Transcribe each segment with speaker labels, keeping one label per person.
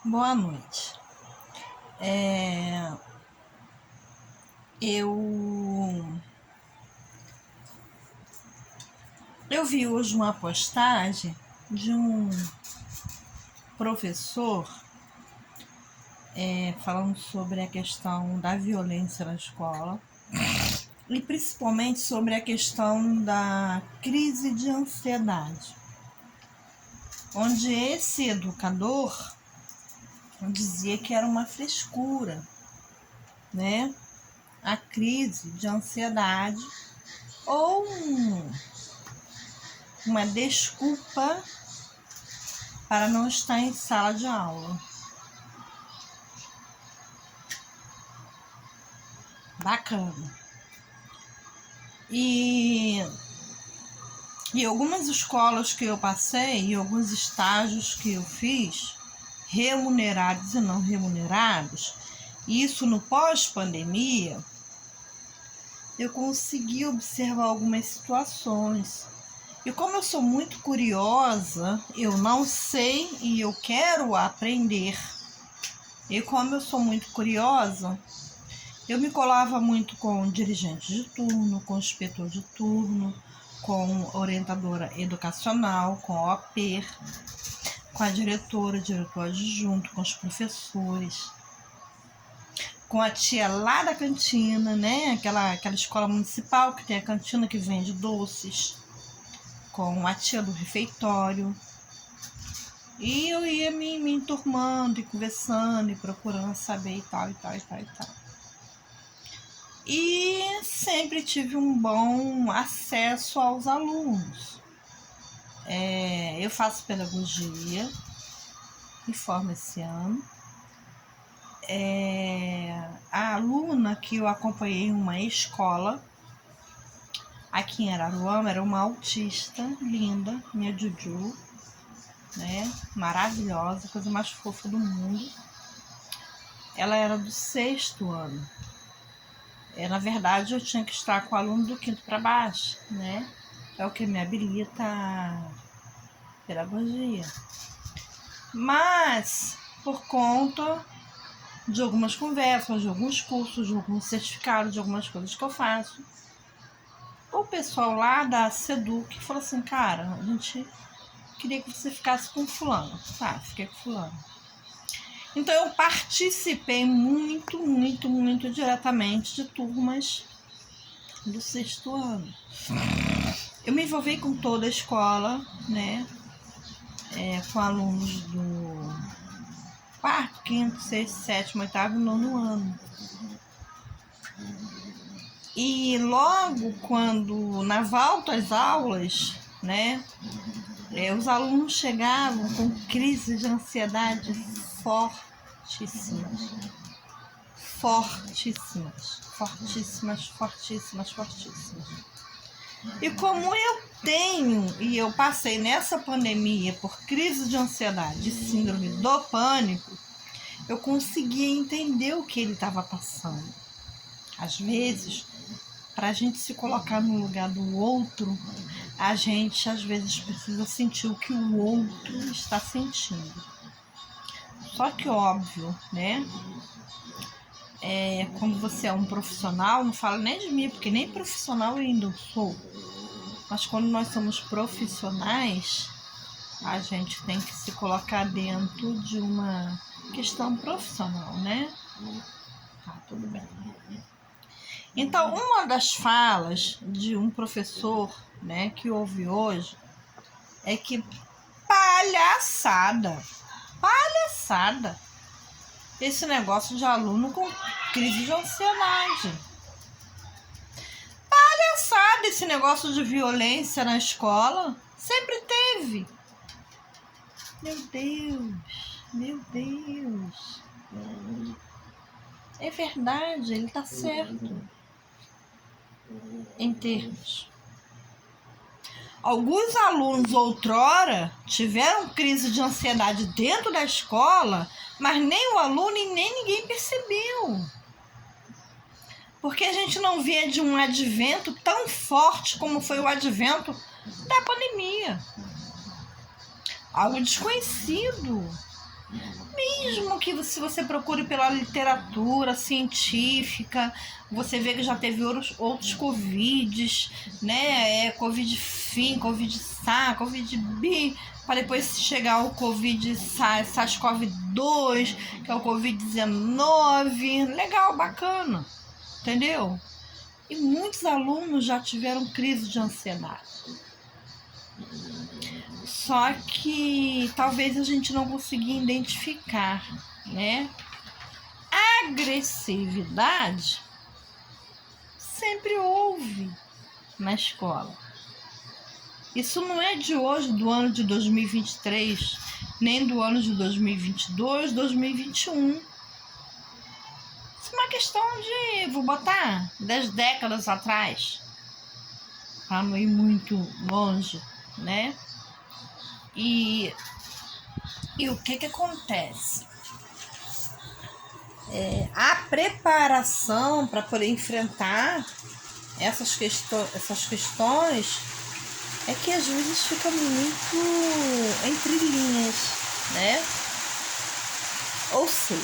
Speaker 1: Boa noite. Eu vi hoje uma postagem de um professor falando sobre a questão da violência na escola e principalmente sobre a questão da crise de ansiedade, onde esse educador dizia que era uma frescura, né? A crise de ansiedade ou uma desculpa para não estar em sala de aula. Bacana. E algumas escolas que eu passei e alguns estágios que eu fiz, remunerados e não remunerados, isso no pós-pandemia, eu consegui observar algumas situações. E como eu sou muito curiosa, eu não sei e eu quero aprender. E como eu sou muito curiosa, eu me colava muito com dirigente de turno, com inspetor de turno, com orientadora educacional, com a OAPER, com a diretor adjunto, com os professores, com a tia lá da cantina, né? Aquela escola municipal que tem a cantina que vende doces, com a tia do refeitório. E eu ia me enturmando e conversando e procurando saber e tal. E sempre tive um bom acesso aos alunos. Eu faço pedagogia, me formo esse ano. A aluna que eu acompanhei em uma escola aqui em Araruama era uma autista linda, minha Juju, né? Maravilhosa, coisa mais fofa do mundo. Ela era do 6º ano. Na verdade, eu tinha que estar com o aluno do 5º para baixo, né? É o que me habilita a pedagogia. Mas, por conta de algumas conversas, de alguns cursos, de alguns certificados, de algumas coisas que eu faço, o pessoal lá da Seduc falou assim, cara, a gente queria que você ficasse com fulano. Tá, fiquei com fulano. Então eu participei muito diretamente de turmas do 6º ano. Eu me envolvi com toda a escola, né? Com alunos do 4º, 5º, 6º, 7º, 8º e 9º ano. E logo quando, na volta às aulas, né? Os alunos chegavam com crises de ansiedade fortíssimas. E como eu tenho e eu passei nessa pandemia por crise de ansiedade e síndrome do pânico, eu conseguia entender o que ele estava passando. Às vezes, para a gente se colocar no lugar do outro, a gente às vezes precisa sentir o que o outro está sentindo. Só que óbvio, né? Quando você é um profissional, não falo nem de mim, porque nem profissional eu ainda sou. Mas quando nós somos profissionais, a gente tem que se colocar dentro de uma questão profissional, né? Tá, tudo bem. Então, uma das falas de um professor, né, que houve hoje, é que palhaçada, esse negócio de aluno com crise de ansiedade. Palhaçada esse negócio de violência na escola. Sempre teve. Meu Deus. É verdade, ele tá certo. Em termos. Alguns alunos outrora tiveram crise de ansiedade dentro da escola, mas nem o aluno e nem ninguém percebeu. Porque a gente não via de um advento tão forte como foi o advento da pandemia. Algo desconhecido, Mesmo que se você procure pela literatura científica, você vê que já teve outros Covids, né? Covid fim, Covid SARS, Covid B, para depois chegar o Covid SARS-CoV-2, que é o Covid-19. Legal, bacana, entendeu? E muitos alunos já tiveram crise de ansiedade. Só que talvez a gente não consiga identificar, né? Agressividade sempre houve na escola. Isso não é de hoje, do ano de 2023, nem do ano de 2022, 2021. Isso é uma questão de, vou botar, 10 décadas atrás, para não ir muito longe, né? E o que acontece? A preparação para poder enfrentar essas questões é que às vezes fica muito entre linhas, né? Ou seja,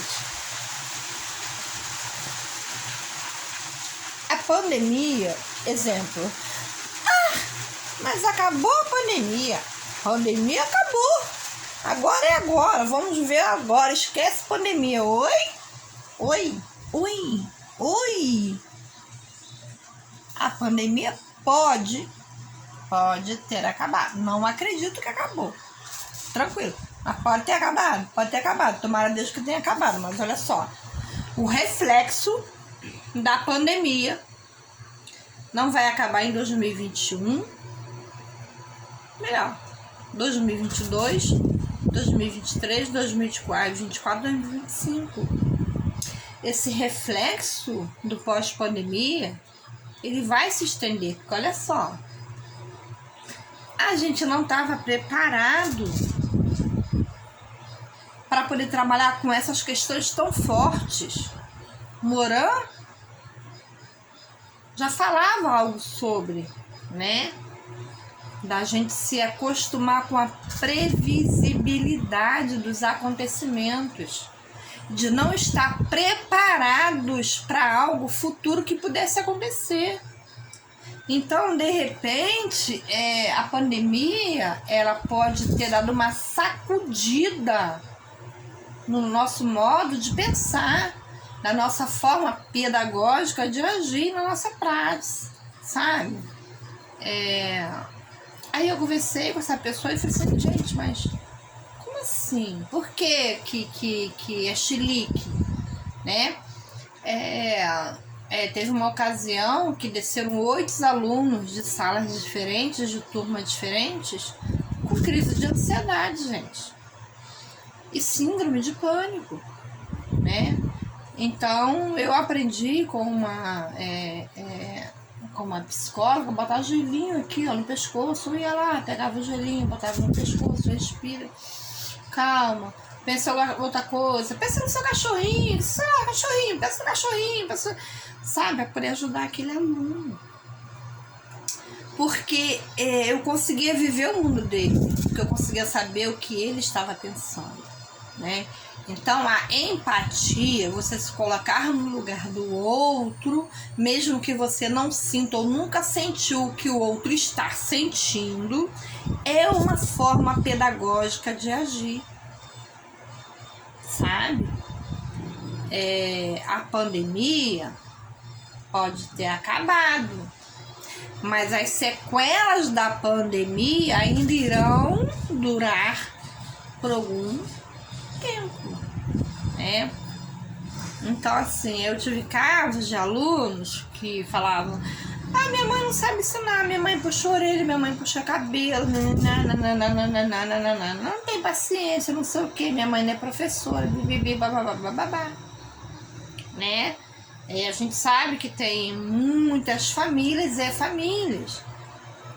Speaker 1: a pandemia, exemplo, mas acabou a pandemia. A pandemia acabou. Agora é agora. Vamos ver agora. Esquece pandemia. Oi? A pandemia pode ter acabado. Não acredito que acabou. Tranquilo. Mas pode ter acabado. Tomara a Deus que tenha acabado. Mas olha só. O reflexo da pandemia não vai acabar em 2021. Melhor. 2022, 2023, 2024, 2025. Esse reflexo do pós-pandemia, ele vai se estender, porque olha só, a gente não estava preparado para poder trabalhar com essas questões tão fortes. Moran já falava algo sobre, né? Da gente se acostumar com a previsibilidade dos acontecimentos, de não estar preparados para algo futuro que pudesse acontecer. Então, de repente, a pandemia, ela pode ter dado uma sacudida no nosso modo de pensar, na nossa forma pedagógica de agir na nossa prática, sabe? Aí eu conversei com essa pessoa e falei assim, gente, mas como assim? Por que é chilique, né? Teve uma ocasião que desceram 8 alunos de salas diferentes, de turmas diferentes, com crise de ansiedade, gente. E síndrome de pânico, né? Então, eu aprendi com uma psicóloga, botava gelinho aqui, ó, no pescoço, eu ia lá, pegava o gelinho, botava no pescoço, respira, calma, pensa em outra coisa, pensa no seu cachorrinho, pensa no cachorrinho, sabe, para poder ajudar aquele aluno. Porque eu conseguia viver o mundo dele, porque eu conseguia saber o que ele estava pensando, né? Então, a empatia, você se colocar no lugar do outro, mesmo que você não sinta ou nunca sentiu o que o outro está sentindo, é uma forma pedagógica de agir, sabe? A pandemia pode ter acabado, mas as sequelas da pandemia ainda irão durar por algum tempo, né? Então, assim, eu tive casos de alunos que falavam: minha mãe não sabe ensinar, minha mãe puxa a orelha, minha mãe puxa cabelo, não tem paciência, não sei o que, minha mãe não é professora, babá, né? A gente sabe que tem muitas famílias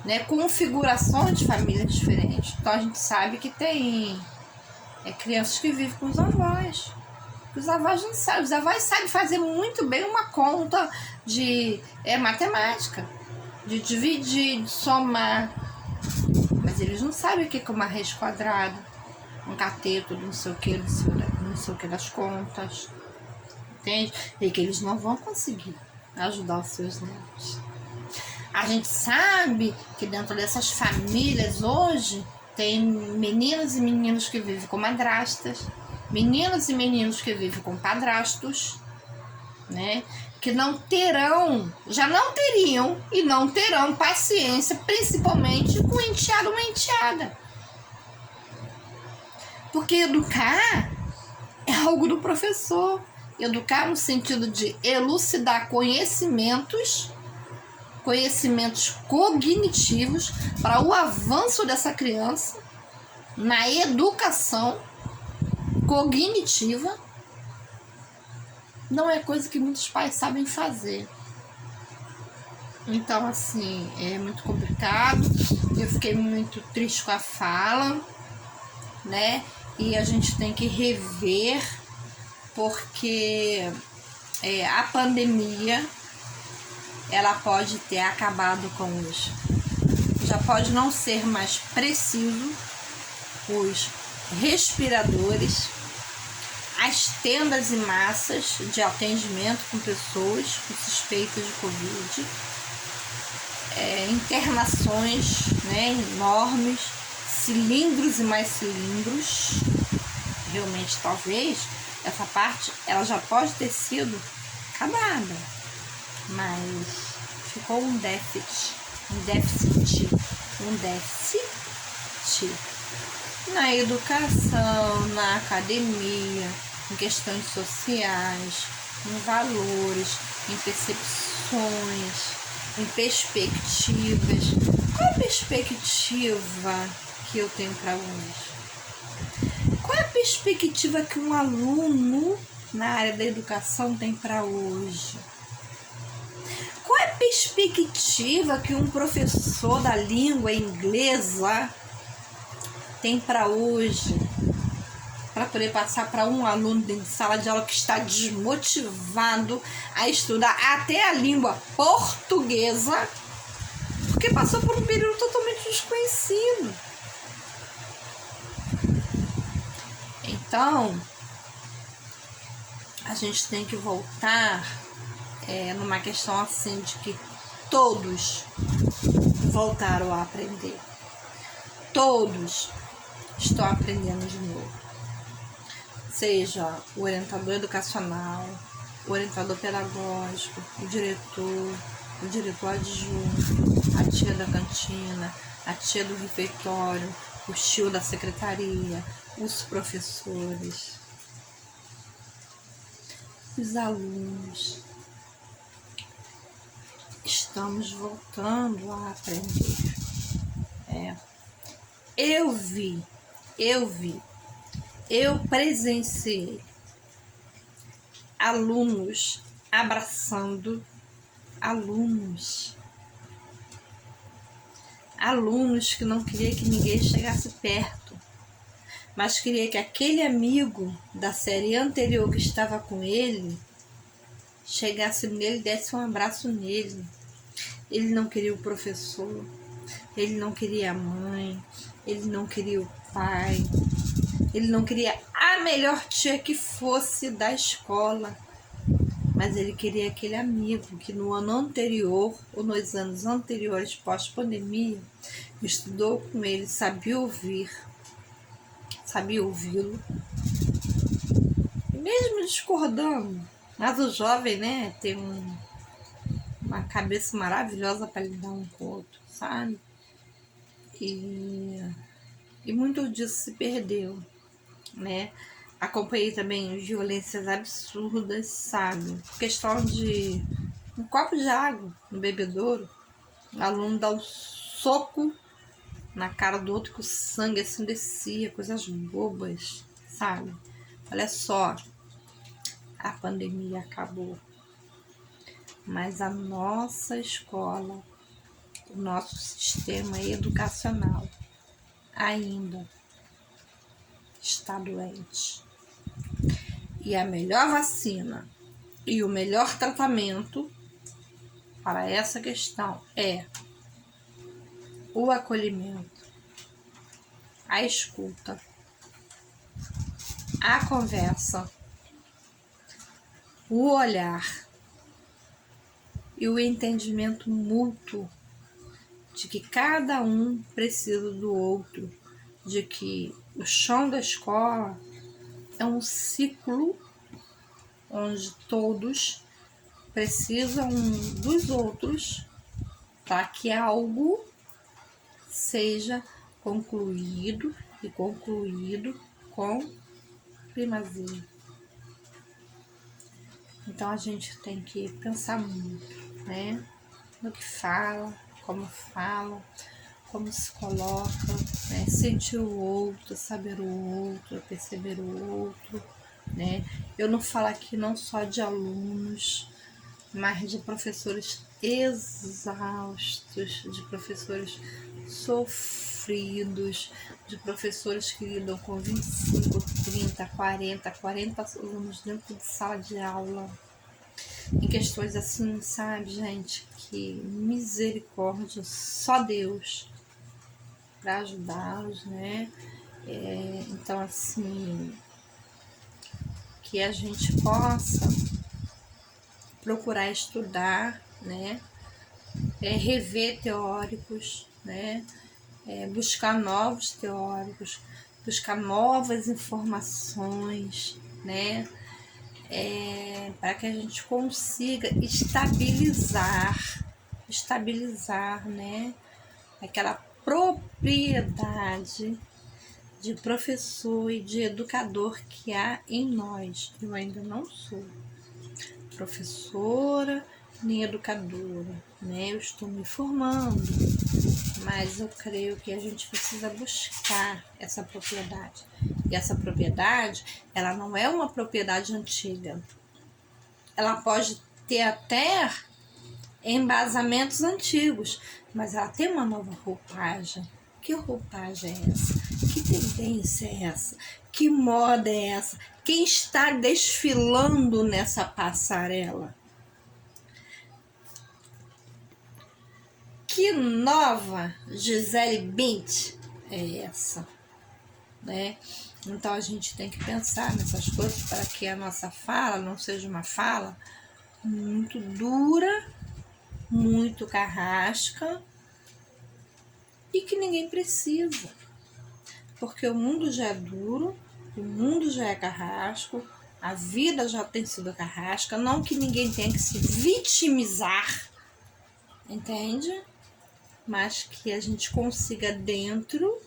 Speaker 1: né? Configurações de famílias diferentes. Então, a gente sabe que tem crianças que vivem com os avós. Os avós não sabem. Os avós sabem fazer muito bem uma conta de matemática, de dividir, de somar. Mas eles não sabem o que é uma raiz quadrada, um cateto do não sei o que, não sei o que das contas, entende? E que eles não vão conseguir ajudar os seus netos. A gente sabe que dentro dessas famílias hoje tem meninos e meninos que vivem com madrastas, meninos e meninos que vivem com padrastos, né? Que não terão, já não teriam e não terão paciência, principalmente com o enteado ou uma enteada. Porque educar é algo do professor. Educar no sentido de elucidar conhecimentos cognitivos para o avanço dessa criança na educação cognitiva. Não é coisa que muitos pais sabem fazer. Então, assim, é muito complicado. Eu fiquei muito triste com a fala, né? E a gente tem que rever, porque a pandemia, ela pode ter acabado com os... Já pode não ser mais preciso os respiradores, as tendas e massas de atendimento com pessoas com suspeitas de Covid, internações, né, enormes, cilindros e mais cilindros. Realmente, talvez, essa parte ela já pode ter sido acabada, mas ficou um déficit na educação, na academia, em questões sociais, em valores, em percepções, em perspectivas. Qual é a perspectiva que eu tenho para hoje? Qual é a perspectiva que um aluno na área da educação tem para hoje? Qual é a perspectiva que um professor da língua inglesa tem para hoje, para poder passar para um aluno dentro de sala de aula que está desmotivado a estudar até a língua portuguesa, porque passou por um período totalmente desconhecido? Então, a gente tem que voltar numa questão assim de que todos voltaram a aprender. Todos estão aprendendo de novo. Seja o orientador educacional, o orientador pedagógico, o diretor adjunto, a tia da cantina, a tia do refeitório, o tio da secretaria, os professores, os alunos. Estamos voltando a aprender. Eu presenciei alunos abraçando alunos que não queria que ninguém chegasse perto, mas queria que aquele amigo da série anterior que estava com ele chegasse nele e desse um abraço nele. Ele não queria o professor, ele não queria a mãe, ele não queria o pai, ele não queria a melhor tia que fosse da escola, mas ele queria aquele amigo que no ano anterior ou nos anos anteriores, pós-pandemia, estudou com ele, sabia ouvi-lo, e mesmo discordando, mas o jovem, né, tem uma cabeça maravilhosa para lidar um com o outro, sabe? E muito disso se perdeu, né? Acompanhei também violências absurdas, sabe? Questão de um copo de água no bebedouro, o aluno dá um soco na cara do outro que o sangue assim descia, coisas bobas, sabe? Olha só, a pandemia acabou, mas a nossa escola, o nosso sistema educacional ainda está doente. E a melhor vacina e o melhor tratamento para essa questão é o acolhimento, a escuta, a conversa, o olhar e o entendimento mútuo de que cada um precisa do outro, de que o chão da escola é um ciclo onde todos precisam dos outros para que algo seja concluído e concluído com primazia. Então a gente tem que pensar muito, né? No que fala, como se coloca, né? Sentir o outro, saber o outro, perceber o outro, né? Eu não falo aqui não só de alunos, mas de professores exaustos, de professores sofridos, de professores que lidam com 25, 30, 40 alunos dentro de sala de aula. Em questões assim, sabe, gente, que misericórdia, só Deus para ajudá-los, né? Então, assim, que a gente possa procurar estudar, né? Rever teóricos, né? Buscar novos teóricos, buscar novas informações, né? Para que a gente consiga estabilizar, né? Aquela propriedade de professor e de educador que há em nós. Eu ainda não sou professora nem educadora, né? Eu estou me formando, mas eu creio que a gente precisa buscar essa propriedade. E essa propriedade, ela não é uma propriedade antiga. Ela pode ter até embasamentos antigos, mas ela tem uma nova roupagem. Que roupagem é essa? Que tendência é essa? Que moda é essa? Quem está desfilando nessa passarela? Que nova Gisele Bündchen é essa? Né? Então a gente tem que pensar nessas coisas para que a nossa fala não seja uma fala muito dura, muito carrasca e que ninguém precisa, porque o mundo já é duro, o mundo já é carrasco, a vida já tem sido carrasca, não que ninguém tenha que se vitimizar, entende? Mas que a gente consiga, dentro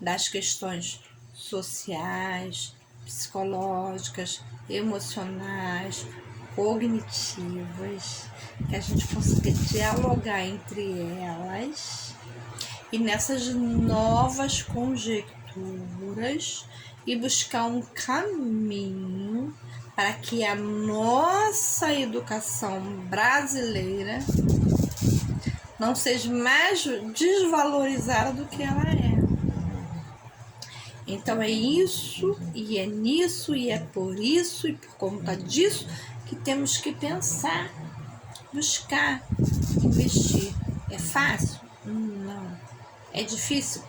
Speaker 1: das questões sociais, psicológicas, emocionais, cognitivas, que a gente consiga dialogar entre elas e nessas novas conjecturas e buscar um caminho para que a nossa educação brasileira não seja mais desvalorizada do que ela é. Então é isso, e é nisso, e é por isso, e por conta disso que temos que pensar, buscar, investir. É fácil? Não. É difícil?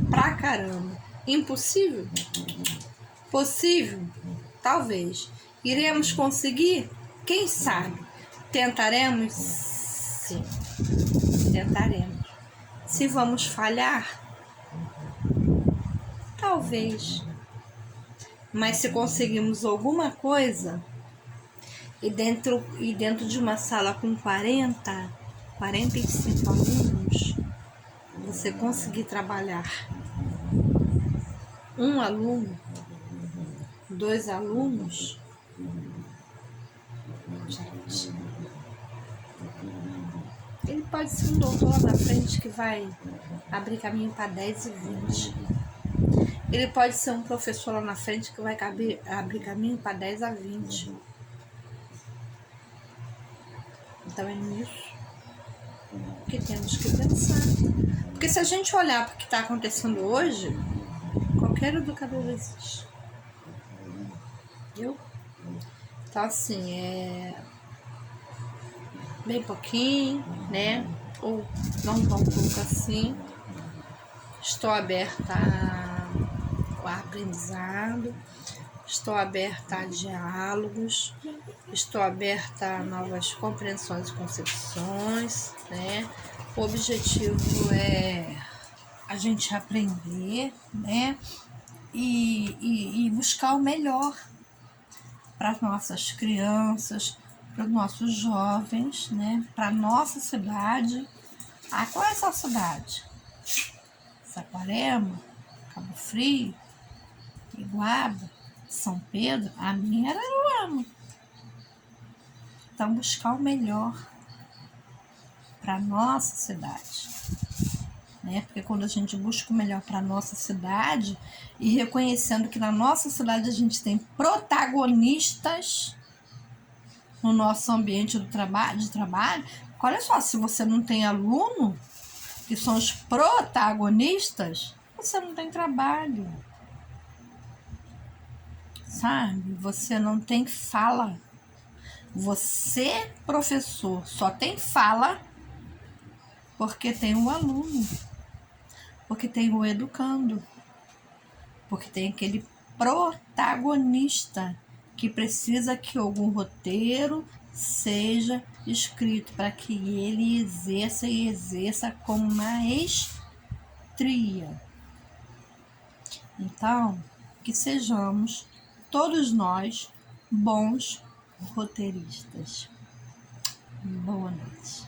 Speaker 1: Pra caramba. Impossível? Possível? Talvez. Iremos conseguir? Quem sabe? Tentaremos? Sim. Tentaremos. Se vamos falhar? Talvez. Mas se conseguimos alguma coisa e dentro de uma sala com 45 alunos, você conseguir trabalhar um aluno, 2 alunos, gente, ele pode ser um doutor lá na frente que vai abrir caminho para 10 e 20. Ele pode ser um professor lá na frente que vai abrir caminho para 10 a 20. Então é nisso que temos que pensar. Porque se a gente olhar para o que está acontecendo hoje, qualquer educador existe. Viu? Então assim, bem pouquinho, né? Ou não tão pouco assim. Estou aberta ao aprendizado, estou aberta a diálogos, estou aberta a novas compreensões e concepções, né? O objetivo é a gente aprender, né? E buscar o melhor para as nossas crianças, para os nossos jovens, né? Para a nossa cidade. Qual é essa cidade? Saquarema, Cabo Frio, Iguaba, São Pedro, a minha era Araruama. Então, buscar o melhor para a nossa cidade, né? Porque quando a gente busca o melhor para a nossa cidade e reconhecendo que na nossa cidade a gente tem protagonistas no nosso ambiente de trabalho, olha só, se você não tem aluno, que são os protagonistas, você não tem trabalho, sabe? Você não tem fala. Você, professor, só tem fala porque tem um aluno, porque tem o educando, porque tem aquele protagonista que precisa que algum roteiro seja escrito para que ele exerça com maestria. Então, que sejamos todos nós bons roteiristas. Boa noite.